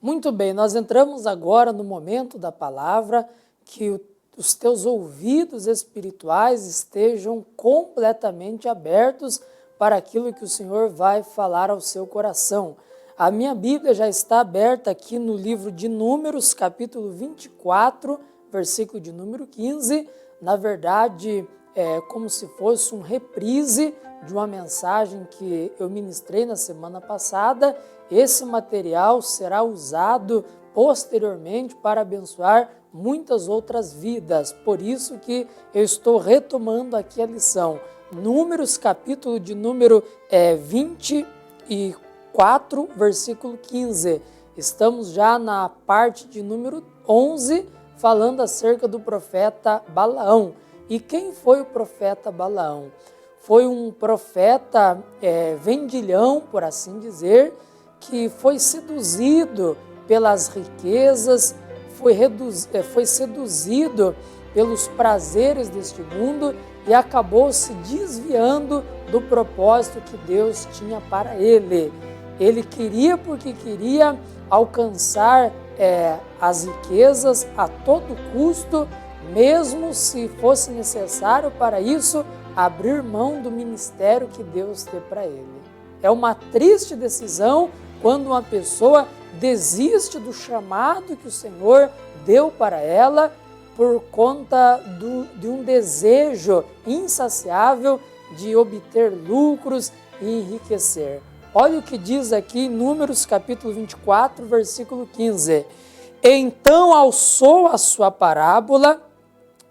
Muito bem, nós entramos agora no momento da palavra, que os teus ouvidos espirituais estejam completamente abertos para aquilo que o Senhor vai falar ao seu coração. A minha Bíblia já está aberta aqui no livro de Números, capítulo 24, versículo de número 15. Na verdade, é como se fosse um reprise de uma mensagem que eu ministrei na semana passada. Esse material será usado posteriormente para abençoar muitas outras vidas. Por isso que eu estou retomando aqui a lição. Números, capítulo de número 24, versículo 15. Estamos já na parte de número 11, falando acerca do profeta Balaão. E quem foi o profeta Balaão? Foi um profeta vendilhão, por assim dizer, que foi seduzido pelas riquezas, foi seduzido pelos prazeres deste mundo e acabou se desviando do propósito que Deus tinha para ele. Ele queria porque queria alcançar as riquezas a todo custo, mesmo se fosse necessário para isso abrir mão do ministério que Deus deu para ele. É uma triste decisão quando uma pessoa desiste do chamado que o Senhor deu para ela por conta de um desejo insaciável de obter lucros e enriquecer. Olha o que diz aqui em Números capítulo 24, versículo 15. Então alçou a sua parábola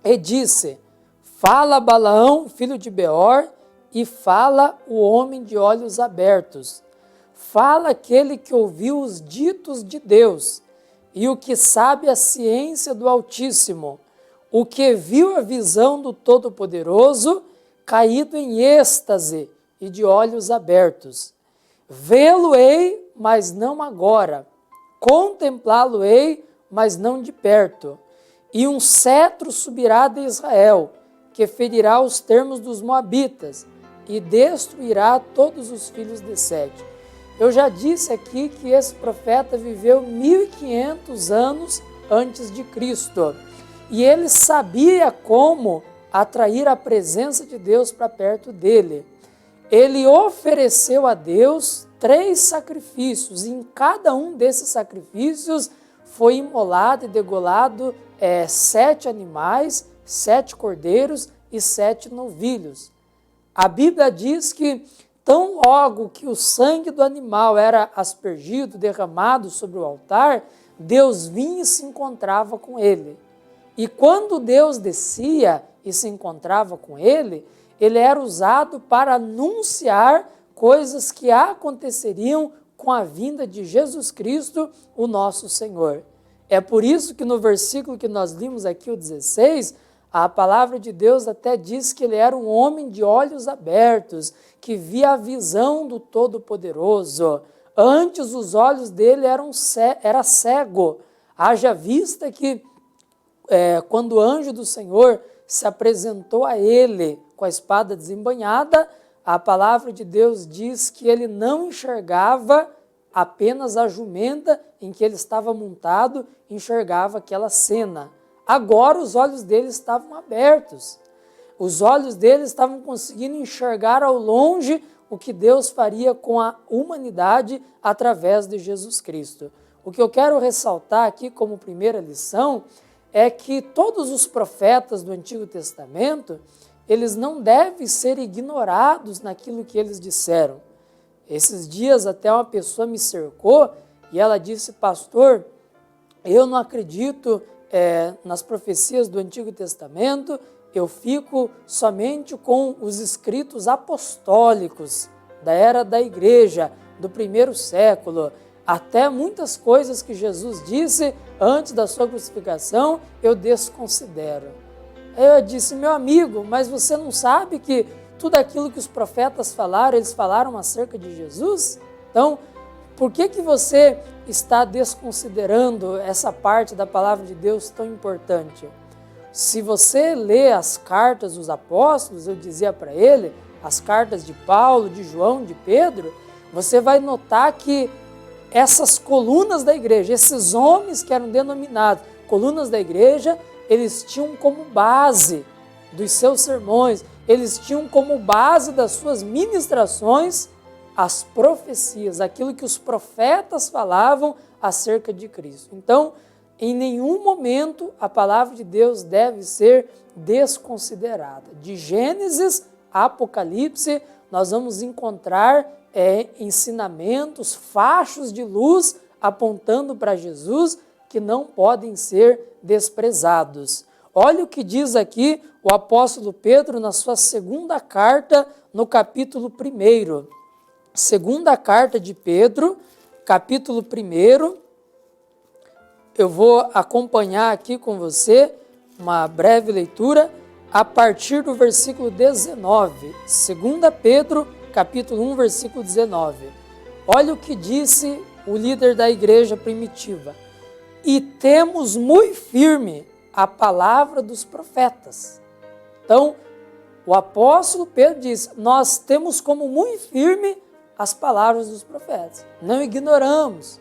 e disse: fala Balaão, filho de Beor, e fala o homem de olhos abertos. Fala aquele que ouviu os ditos de Deus, e o que sabe a ciência do Altíssimo, o que viu a visão do Todo-Poderoso, caído em êxtase e de olhos abertos. Vê-lo-ei, mas não agora. Contemplá-lo-ei, mas não de perto. E um cetro subirá de Israel, que ferirá os termos dos moabitas, e destruirá todos os filhos de Sete. Eu já disse aqui que esse profeta viveu 1500 anos antes de Cristo. E ele sabia como atrair a presença de Deus para perto dele. Ele ofereceu a Deus 3 sacrifícios, e em cada um desses sacrifícios foi imolado e degolado 7 animais, 7 cordeiros e 7 novilhos. A Bíblia diz que tão logo que o sangue do animal era aspergido, derramado sobre o altar, Deus vinha e se encontrava com ele. E quando Deus descia e se encontrava com ele, ele era usado para anunciar coisas que aconteceriam com a vinda de Jesus Cristo, o nosso Senhor. É por isso que no versículo que nós limos aqui, o 16, a palavra de Deus até diz que ele era um homem de olhos abertos, que via a visão do Todo-Poderoso. Antes os olhos dele era cego. Haja vista que quando o anjo do Senhor se apresentou a ele com a espada desembainhada, a palavra de Deus diz que ele não enxergava apenas a jumenta em que ele estava montado, enxergava aquela cena. Agora os olhos dele estavam abertos. Os olhos dele estavam conseguindo enxergar ao longe o que Deus faria com a humanidade através de Jesus Cristo. O que eu quero ressaltar aqui como primeira lição é que todos os profetas do Antigo Testamento, eles não devem ser ignorados naquilo que eles disseram. Esses dias até uma pessoa me cercou e ela disse: pastor, eu não acredito nas profecias do Antigo Testamento, eu fico somente com os escritos apostólicos da era da igreja, do primeiro século. Até muitas coisas que Jesus disse antes da sua crucificação, eu desconsidero. Eu disse: meu amigo, mas você não sabe que tudo aquilo que os profetas falaram, eles falaram acerca de Jesus? Então, por que você está desconsiderando essa parte da palavra de Deus tão importante? Se você lê as cartas dos apóstolos, eu dizia para ele, as cartas de Paulo, de João, de Pedro, você vai notar que essas colunas da igreja, esses homens que eram denominados colunas da igreja, eles tinham como base dos seus sermões, eles tinham como base das suas ministrações as profecias, aquilo que os profetas falavam acerca de Cristo. Então, em nenhum momento a palavra de Deus deve ser desconsiderada. De Gênesis a Apocalipse, nós vamos encontrar ensinamentos, fachos de luz apontando para Jesus que não podem ser desprezados. Olha o que diz aqui o apóstolo Pedro na sua segunda carta, no capítulo 1. Segunda carta de Pedro, capítulo 1. Eu vou acompanhar aqui com você uma breve leitura a partir do versículo 19. 2 Pedro, capítulo 1, versículo 19. Olha o que disse o líder da igreja primitiva. E temos muito firme a palavra dos profetas. Então, o apóstolo Pedro diz, nós temos como muito firme as palavras dos profetas. Não ignoramos,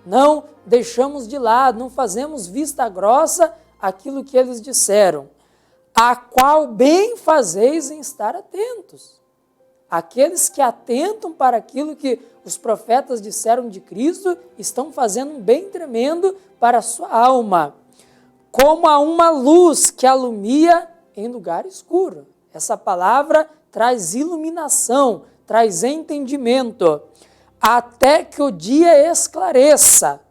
não deixamos de lado, não fazemos vista grossa aquilo que eles disseram. A qual bem fazeis em estar atentos. Aqueles que atentam para aquilo que os profetas disseram de Cristo estão fazendo um bem tremendo para a sua alma. Como a uma luz que alumia em lugar escuro. Essa palavra traz iluminação, traz entendimento, até que o dia esclareça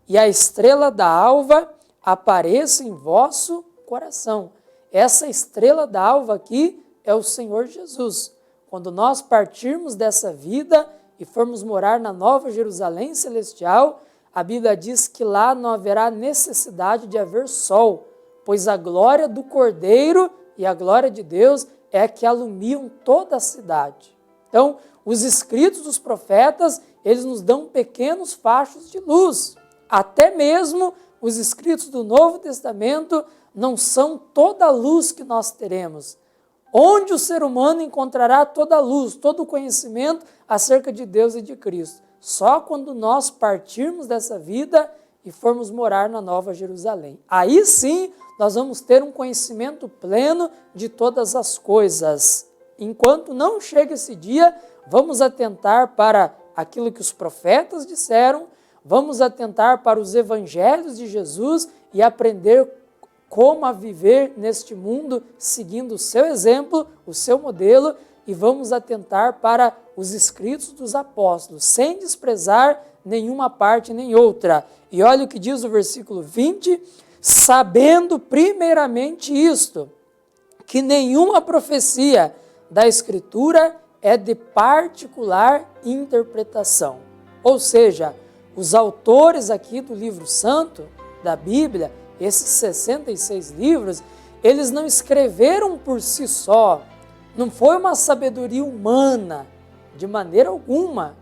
e a estrela da alva apareça em vosso coração. Essa estrela da alva aqui é o Senhor Jesus. Quando nós partirmos dessa vida e formos morar na Nova Jerusalém Celestial, a Bíblia diz que lá não haverá necessidade de haver sol, pois a glória do Cordeiro e a glória de Deus é que alumiam toda a cidade. Então, os escritos dos profetas, eles nos dão pequenos fachos de luz. Até mesmo os escritos do Novo Testamento não são toda a luz que nós teremos. Onde o ser humano encontrará toda a luz, todo o conhecimento acerca de Deus e de Cristo? Só quando nós partirmos dessa vida e formos morar na Nova Jerusalém. Aí sim, nós vamos ter um conhecimento pleno de todas as coisas. Enquanto não chega esse dia, vamos atentar para aquilo que os profetas disseram, vamos atentar para os evangelhos de Jesus e aprender como a viver neste mundo, seguindo o seu exemplo, o seu modelo, e vamos atentar para os escritos dos apóstolos, sem desprezar nenhuma parte nem outra. E olha o que diz o versículo 20, sabendo primeiramente isto, que nenhuma profecia da Escritura é de particular interpretação. Ou seja, os autores aqui do livro santo, da Bíblia, esses 66 livros, eles não escreveram por si só, não foi uma sabedoria humana, de maneira alguma.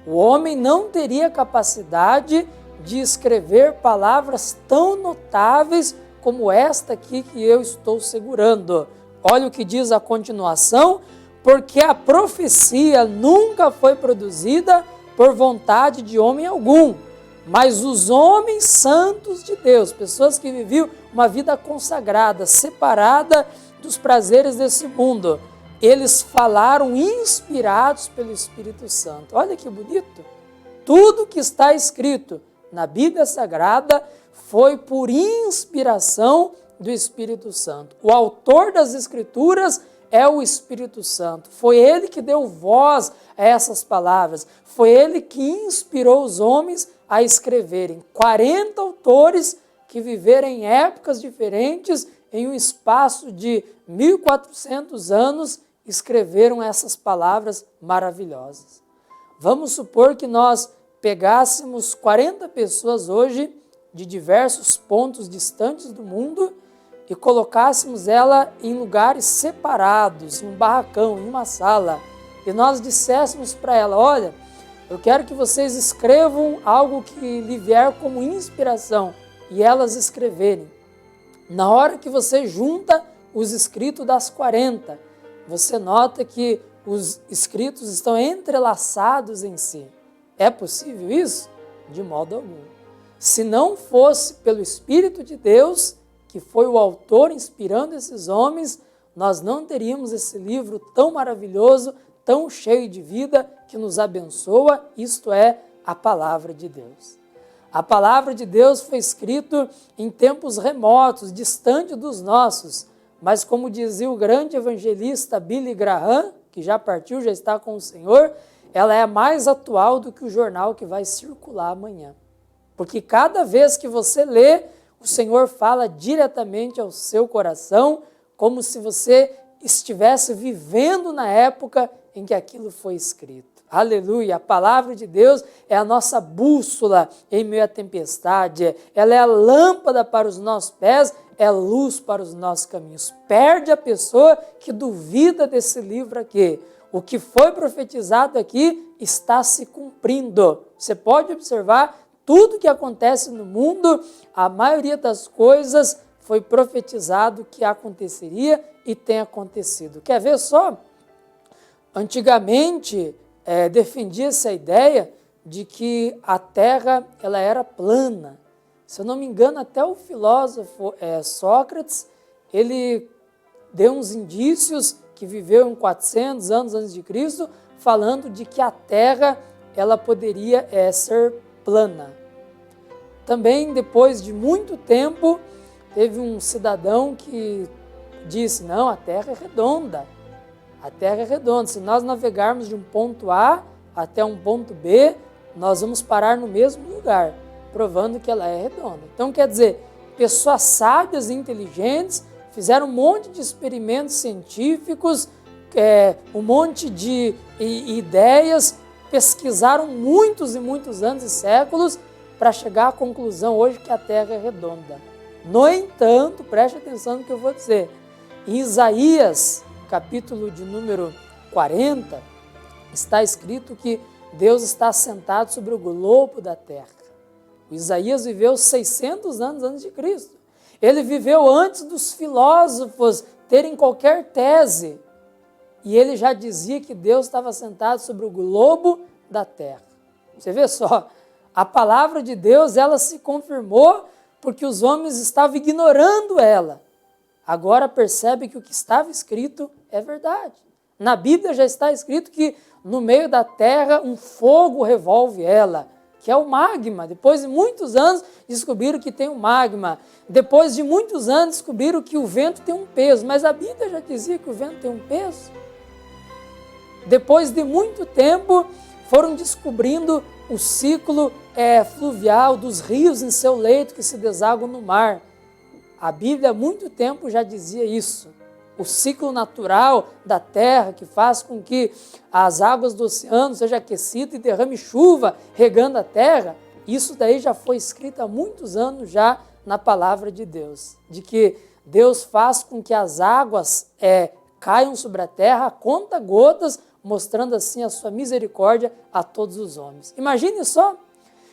O homem não teria capacidade de escrever palavras tão notáveis como esta aqui que eu estou segurando. Olha o que diz a continuação, porque a profecia nunca foi produzida por vontade de homem algum, mas os homens santos de Deus, pessoas que viviam uma vida consagrada, separada dos prazeres desse mundo, eles falaram inspirados pelo Espírito Santo. Olha que bonito! Tudo que está escrito na Bíblia Sagrada foi por inspiração do Espírito Santo. O autor das Escrituras é o Espírito Santo. Foi ele que deu voz a essas palavras. Foi ele que inspirou os homens a escreverem. 40 autores que viveram em épocas diferentes, em um espaço de 1400 anos, escreveram essas palavras maravilhosas. Vamos supor que nós pegássemos 40 pessoas hoje, de diversos pontos distantes do mundo, e colocássemos ela em lugares separados, em um barracão, em uma sala, e nós disséssemos para ela, olha, eu quero que vocês escrevam algo que lhe vier como inspiração, e elas escreverem. Na hora que você junta os escritos das 40, você nota que os escritos estão entrelaçados em si. É possível isso? De modo algum. Se não fosse pelo Espírito de Deus, que foi o autor inspirando esses homens, nós não teríamos esse livro tão maravilhoso, tão cheio de vida, que nos abençoa, isto é, a palavra de Deus. A palavra de Deus foi escrita em tempos remotos, distante dos nossos, mas como dizia o grande evangelista Billy Graham, que já partiu, já está com o Senhor, ela é mais atual do que o jornal que vai circular amanhã. Porque cada vez que você lê, o Senhor fala diretamente ao seu coração, como se você estivesse vivendo na época em que aquilo foi escrito. Aleluia! A palavra de Deus é a nossa bússola em meio à tempestade, ela é a lâmpada para os nossos pés, é luz para os nossos caminhos. Perde a pessoa que duvida desse livro aqui. O que foi profetizado aqui está se cumprindo. Você pode observar tudo que acontece no mundo, a maioria das coisas foi profetizado que aconteceria e tem acontecido. Quer ver só? Antigamente, defendia-se a ideia de que a Terra ela era plana. Se eu não me engano, até o filósofo Sócrates, ele deu uns indícios que viveu em 400 anos antes de Cristo, falando de que a Terra ela poderia ser plana. Também, depois de muito tempo, teve um cidadão que disse, não, a Terra é redonda. A Terra é redonda. Se nós navegarmos de um ponto A até um ponto B, nós vamos parar no mesmo lugar, provando que ela é redonda. Então, quer dizer, pessoas sábias e inteligentes fizeram um monte de experimentos científicos, um monte de ideias, pesquisaram muitos e muitos anos e séculos para chegar à conclusão hoje que a Terra é redonda. No entanto, preste atenção no que eu vou dizer. Em Isaías, capítulo de número 40, está escrito que Deus está sentado sobre o globo da terra. O Isaías viveu 600 anos antes de Cristo. Ele viveu antes dos filósofos terem qualquer tese. E ele já dizia que Deus estava sentado sobre o globo da terra. Você vê só, a palavra de Deus, ela se confirmou porque os homens estavam ignorando ela. Agora percebe que o que estava escrito é verdade. Na Bíblia já está escrito que no meio da terra um fogo revolve ela, que é o magma. Depois de muitos anos descobriram que tem um magma. Depois de muitos anos descobriram que o vento tem um peso. Mas a Bíblia já dizia que o vento tem um peso. Depois de muito tempo foram descobrindo o ciclo fluvial dos rios em seu leito que se desaguam no mar. A Bíblia há muito tempo já dizia isso. O ciclo natural da terra que faz com que as águas do oceano sejam aquecidas e derrame chuva regando a terra, isso daí já foi escrito há muitos anos já na palavra de Deus. De que Deus faz com que as águas caiam sobre a terra a conta gotas, mostrando assim a sua misericórdia a todos os homens. Imagine só,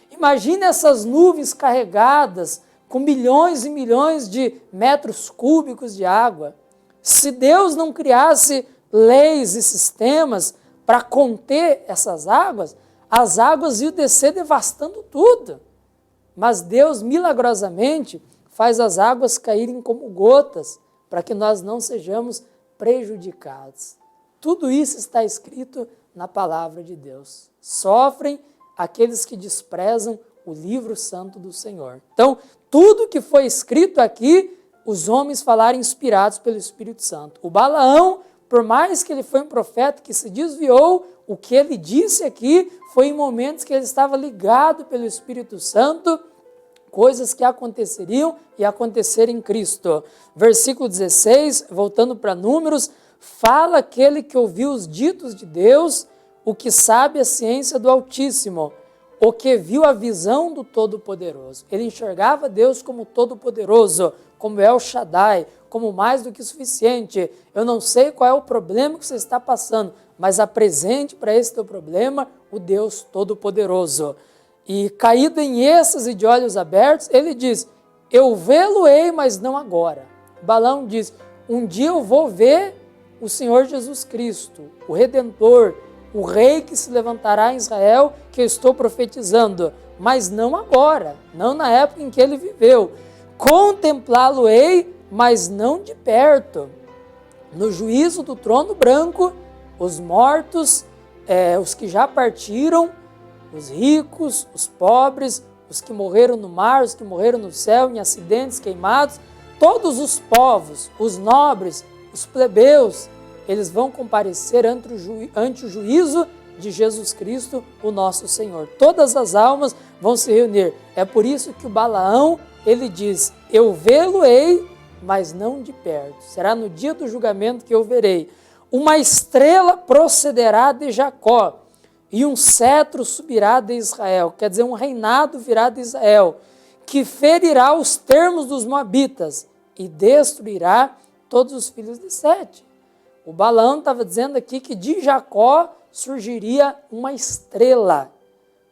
imagine essas nuvens carregadas com milhões e milhões de metros cúbicos de água. Se Deus não criasse leis e sistemas para conter essas águas, as águas iam descer devastando tudo. Mas Deus, milagrosamente, faz as águas caírem como gotas, para que nós não sejamos prejudicados. Tudo isso está escrito na palavra de Deus. Sofrem aqueles que desprezam o livro santo do Senhor. Então, tudo que foi escrito aqui, os homens falaram inspirados pelo Espírito Santo. O Balaão, por mais que ele foi um profeta que se desviou, o que ele disse aqui foi em momentos que ele estava ligado pelo Espírito Santo, coisas que aconteceriam e aconteceram em Cristo. Versículo 16, voltando para Números, fala aquele que ouviu os ditos de Deus, o que sabe a ciência do Altíssimo, o que viu a visão do Todo-Poderoso. Ele enxergava Deus como Todo-Poderoso, como El Shaddai, como mais do que suficiente. Eu não sei qual é o problema que você está passando, mas apresente para esse teu problema o Deus Todo-Poderoso. E caído em êxtase de olhos abertos, ele diz, eu vê-lo-ei, mas não agora. Balaão diz, um dia eu vou ver o Senhor Jesus Cristo, o Redentor, o rei que se levantará em Israel, que eu estou profetizando, mas não agora, não na época em que ele viveu. Contemplá-lo-ei, mas não de perto. No juízo do trono branco, os mortos, os que já partiram, os ricos, os pobres, os que morreram no mar, os que morreram no céu, em acidentes queimados, todos os povos, os nobres, os plebeus, eles vão comparecer ante o juízo de Jesus Cristo, o nosso Senhor. Todas as almas vão se reunir. É por isso que o Balaão, ele diz, eu vê-lo-ei, mas não de perto. Será no dia do julgamento que eu verei. Uma estrela procederá de Jacó, e um cetro subirá de Israel, quer dizer, um reinado virá de Israel, que ferirá os termos dos moabitas e destruirá todos os filhos de Sete. O Balaão estava dizendo aqui que de Jacó surgiria uma estrela.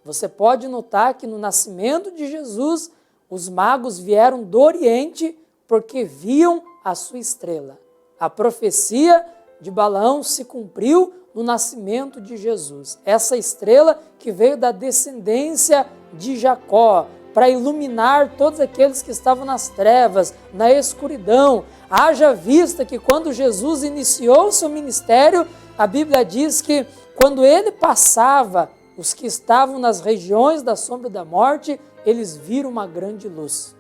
Você pode notar que no nascimento de Jesus, os magos vieram do Oriente porque viam a sua estrela. A profecia de Balaão se cumpriu no nascimento de Jesus. Essa estrela que veio da descendência de Jacó, para iluminar todos aqueles que estavam nas trevas, na escuridão. Haja vista que quando Jesus iniciou o seu ministério, a Bíblia diz que quando ele passava, os que estavam nas regiões da sombra da morte, eles viram uma grande luz.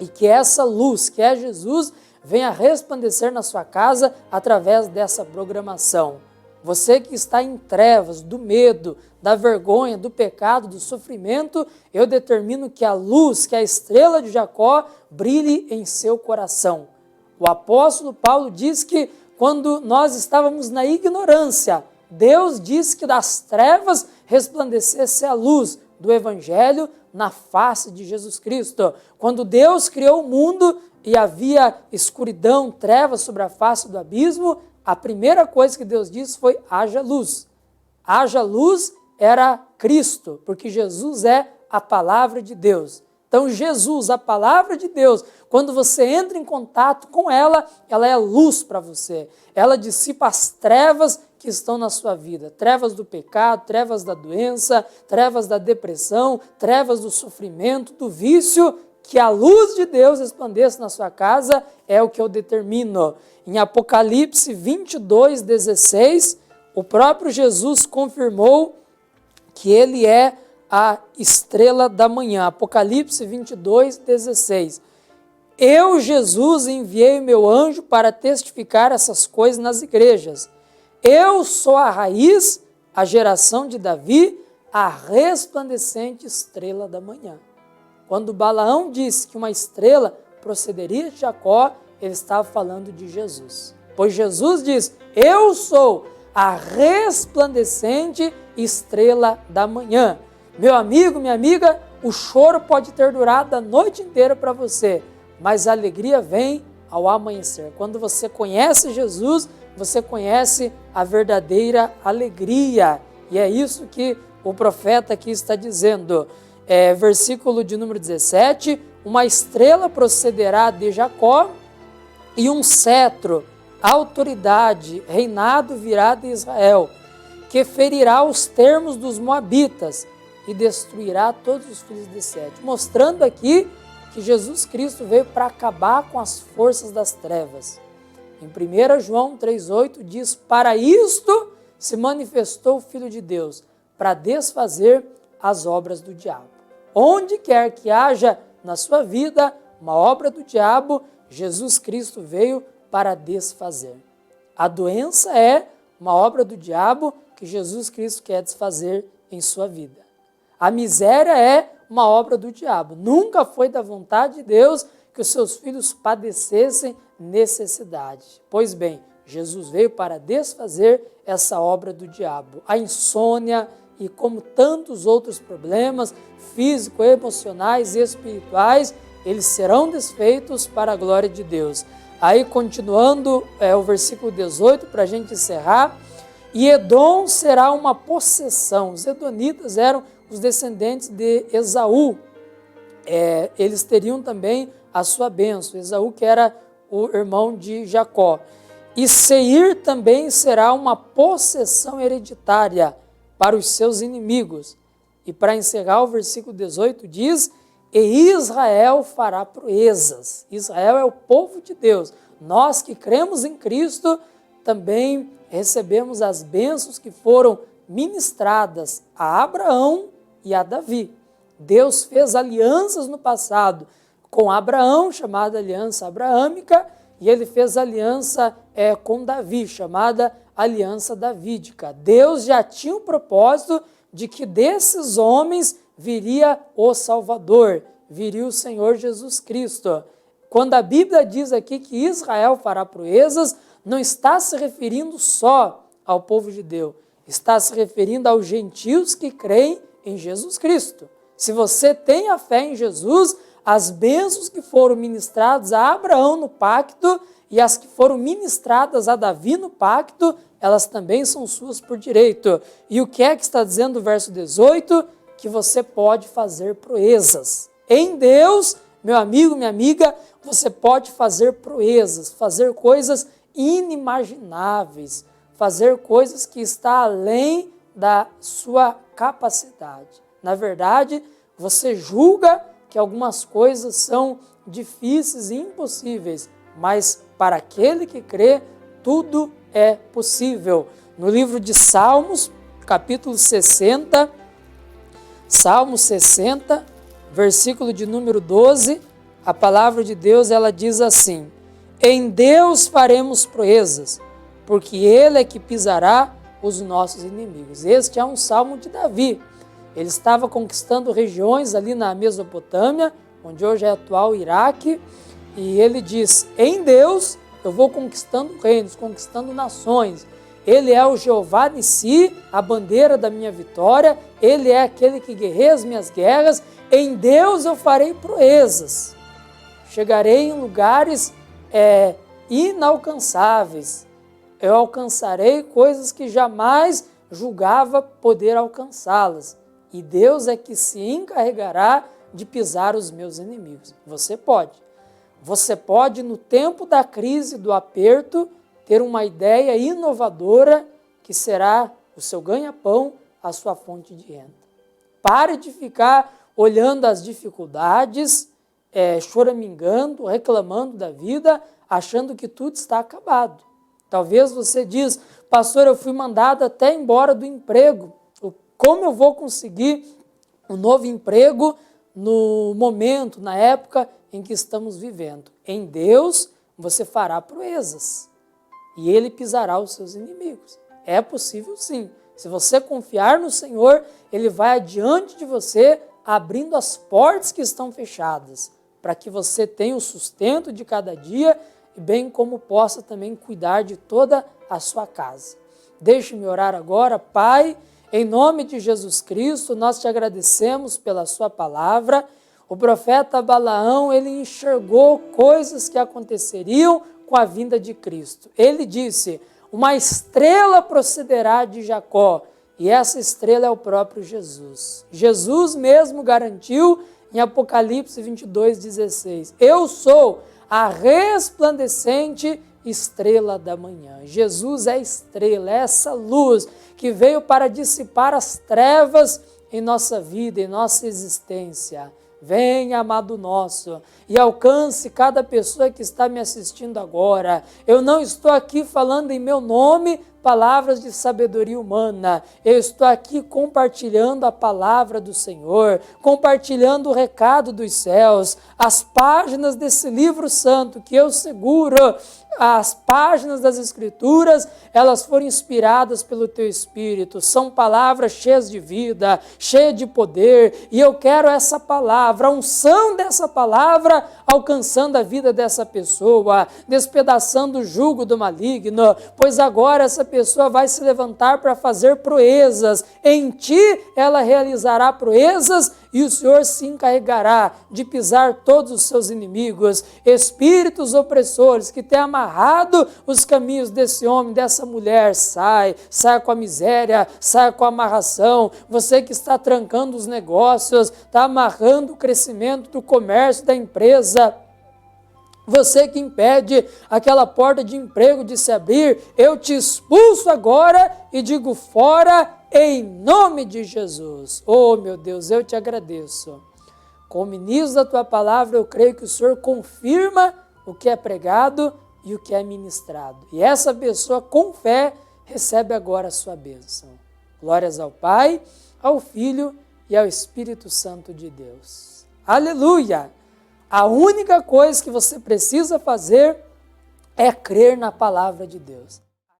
E que essa luz, que é Jesus, venha resplandecer na sua casa através dessa programação. Você que está em trevas, do medo, da vergonha, do pecado, do sofrimento, eu determino que a luz, que a estrela de Jacó, brilhe em seu coração. O apóstolo Paulo diz que quando nós estávamos na ignorância, Deus disse que das trevas resplandecesse a luz do Evangelho na face de Jesus Cristo. Quando Deus criou o mundo e havia escuridão, trevas sobre a face do abismo, a primeira coisa que Deus disse foi, haja luz. Haja luz era Cristo, porque Jesus é a palavra de Deus. Então Jesus, a palavra de Deus, quando você entra em contato com ela, ela é luz para você. Ela dissipa as trevas que estão na sua vida. Trevas do pecado, trevas da doença, trevas da depressão, trevas do sofrimento, do vício. Que a luz de Deus resplandeça na sua casa é o que eu determino. Em Apocalipse 22:16, o próprio Jesus confirmou que ele é a estrela da manhã. Apocalipse 22:16. Eu, Jesus, enviei o meu anjo para testificar essas coisas nas igrejas. Eu sou a raiz, a geração de Davi, a resplandecente estrela da manhã. Quando Balaão disse que uma estrela procederia de Jacó, ele estava falando de Jesus. Pois Jesus diz, eu sou a resplandecente estrela da manhã. Meu amigo, minha amiga, o choro pode ter durado a noite inteira para você, mas a alegria vem ao amanhecer. Quando você conhece Jesus, você conhece a verdadeira alegria. E é isso que o profeta aqui está dizendo. Versículo de número 17, uma estrela procederá de Jacó e um cetro, autoridade, reinado virá de Israel, que ferirá os termos dos moabitas e destruirá todos os filhos de Sete. Mostrando aqui que Jesus Cristo veio para acabar com as forças das trevas. Em 1 João 3,8 diz, para isto se manifestou o Filho de Deus, para desfazer as obras do diabo. Onde quer que haja na sua vida uma obra do diabo, Jesus Cristo veio para desfazer. A doença é uma obra do diabo que Jesus Cristo quer desfazer em sua vida. A miséria é uma obra do diabo. Nunca foi da vontade de Deus que os seus filhos padecessem necessidade. Pois bem, Jesus veio para desfazer essa obra do diabo. A insônia e como tantos outros problemas físicos, emocionais e espirituais, eles serão desfeitos para a glória de Deus. Aí, continuando o versículo 18, para a gente encerrar, e Edom será uma possessão. Os edonitas eram os descendentes de Esaú. Eles teriam também a sua bênção. Esaú, que era o irmão de Jacó. E Seir também será uma possessão hereditária para os seus inimigos. E para encerrar, o versículo 18 diz: e Israel fará proezas. Israel é o povo de Deus. Nós que cremos em Cristo também recebemos as bênçãos que foram ministradas a Abraão e a Davi. Deus fez alianças no passado com Abraão, chamada aliança abraâmica, e ele fez aliança com Davi, chamada aliança davídica. Deus já tinha o propósito de que desses homens viria o Salvador, viria o Senhor Jesus Cristo. Quando a Bíblia diz aqui que Israel fará proezas, não está se referindo só ao povo judeu, está se referindo aos gentios que creem em Jesus Cristo. Se você tem a fé em Jesus, as bênçãos que foram ministradas a Abraão no pacto e as que foram ministradas a Davi no pacto, elas também são suas por direito. E o que é que está dizendo o verso 18? Que você pode fazer proezas. Em Deus, meu amigo, minha amiga, você pode fazer proezas, fazer coisas inimagináveis, fazer coisas que estão além da sua capacidade. Na verdade, você julga que algumas coisas são difíceis e impossíveis, mas para aquele que crê, tudo é possível. No livro de Salmos, capítulo 60, Salmo 60, versículo de número 12, a palavra de Deus ela diz assim: em Deus faremos proezas, porque Ele é que pisará os nossos inimigos. Este é um salmo de Davi. Ele estava conquistando regiões ali na Mesopotâmia, onde hoje é atual Iraque, e ele diz: em Deus eu vou conquistando reinos, conquistando nações. Ele é o Jeová Nissi, a bandeira da minha vitória. Ele é aquele que guerreia as minhas guerras. Em Deus eu farei proezas. Chegarei em lugares inalcançáveis. Eu alcançarei coisas que jamais julgava poder alcançá-las. E Deus é que se encarregará de pisar os meus inimigos. Você pode. Você pode, no tempo da crise, do aperto, ter uma ideia inovadora que será o seu ganha-pão, a sua fonte de renda. Pare de ficar olhando as dificuldades, choramingando, reclamando da vida, achando que tudo está acabado. Talvez você diz: pastor, eu fui mandado até embora do emprego. Como eu vou conseguir um novo emprego no momento, na época em que estamos vivendo? Em Deus você fará proezas e Ele pisará os seus inimigos. É possível sim. Se você confiar no Senhor, Ele vai adiante de você, abrindo as portas que estão fechadas, para que você tenha o sustento de cada dia, e bem como possa também cuidar de toda a sua casa. Deixe-me orar agora. Pai, em nome de Jesus Cristo, nós te agradecemos pela sua palavra. O profeta Balaão, ele enxergou coisas que aconteceriam com a vinda de Cristo. Ele disse: uma estrela procederá de Jacó, e essa estrela é o próprio Jesus. Jesus mesmo garantiu em Apocalipse 22:16, eu sou a resplandecente estrela da manhã. Jesus é a estrela, é essa luz que veio para dissipar as trevas em nossa vida, em nossa existência. Venha, amado nosso, e alcance cada pessoa que está me assistindo agora. Eu não estou aqui falando em meu nome palavras de sabedoria humana. Eu estou aqui compartilhando a palavra do Senhor, compartilhando o recado dos céus, as páginas desse livro santo que eu seguro. As páginas das Escrituras, elas foram inspiradas pelo Teu Espírito, são palavras cheias de vida, cheias de poder, e eu quero essa palavra, a unção dessa palavra, alcançando a vida dessa pessoa, despedaçando o jugo do maligno, pois agora essa pessoa vai se levantar para fazer proezas, em Ti ela realizará proezas, e o Senhor se encarregará de pisar todos os seus inimigos, espíritos opressores que têm amarrado os caminhos desse homem, dessa mulher. Saia com a miséria, saia com a amarração. Você que está trancando os negócios, está amarrando o crescimento do comércio, da empresa, Você que impede aquela porta de emprego de se abrir, eu te expulso agora e digo fora em nome de Jesus. Oh, meu Deus, eu te agradeço. Com o ministro da tua palavra, eu creio que o Senhor confirma o que é pregado e o que é ministrado. E essa pessoa, com fé, recebe agora a sua bênção. Glórias ao Pai, ao Filho e ao Espírito Santo de Deus. Aleluia! A única coisa que você precisa fazer é crer na palavra de Deus.